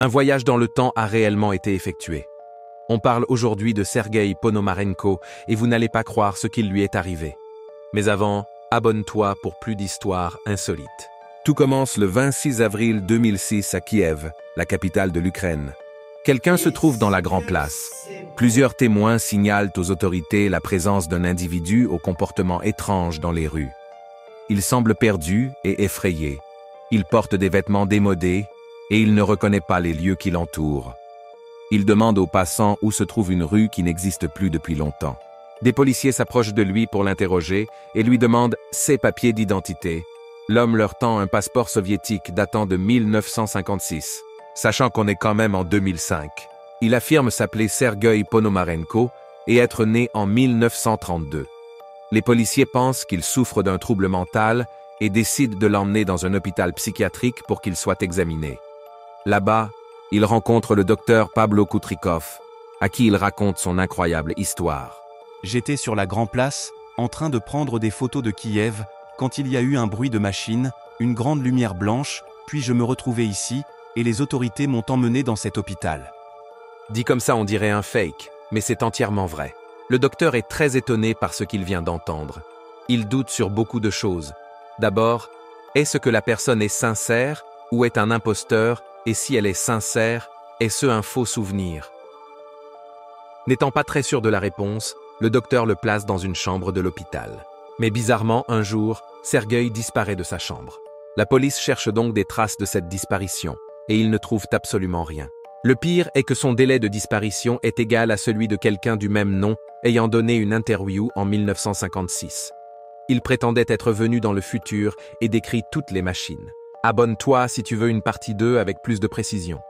Un voyage dans le temps a réellement été effectué. On parle aujourd'hui de Sergueï Ponomarenko et vous n'allez pas croire ce qui lui est arrivé. Mais avant, abonne-toi pour plus d'histoires insolites. Tout commence le 26 avril 2006 à Kiev, la capitale de l'Ukraine. Quelqu'un se trouve dans la Grand Place. Plusieurs témoins signalent aux autorités la présence d'un individu au comportement étrange dans les rues. Il semble perdu et effrayé. Il porte des vêtements démodés et il ne reconnaît pas les lieux qui l'entourent. Il demande aux passants où se trouve une rue qui n'existe plus depuis longtemps. Des policiers s'approchent de lui pour l'interroger et lui demandent ses papiers d'identité. L'homme leur tend un passeport soviétique datant de 1956, sachant qu'on est quand même en 2005. Il affirme s'appeler Sergueï Ponomarenko et être né en 1932. Les policiers pensent qu'il souffre d'un trouble mental et décident de l'emmener dans un hôpital psychiatrique pour qu'il soit examiné. Là-bas, il rencontre le docteur Pablo Kutrikov, à qui il raconte son incroyable histoire. J'étais sur la Grand Place, en train de prendre des photos de Kiev, quand il y a eu un bruit de machine, une grande lumière blanche, puis je me retrouvais ici, et les autorités m'ont emmené dans cet hôpital. Dit comme ça, on dirait un fake, mais c'est entièrement vrai. Le docteur est très étonné par ce qu'il vient d'entendre. Il doute sur beaucoup de choses. D'abord, est-ce que la personne est sincère ou est un imposteur, et si elle est sincère, est-ce un faux souvenir? N'étant pas très sûr de la réponse, le docteur le place dans une chambre de l'hôpital. Mais bizarrement, un jour, Sergueï disparaît de sa chambre. La police cherche donc des traces de cette disparition, et ils ne trouvent absolument rien. Le pire est que son délai de disparition est égal à celui de quelqu'un du même nom ayant donné une interview en 1956. Il prétendait être venu dans le futur et décrit toutes les machines. Abonne-toi si tu veux une partie 2 avec plus de précision.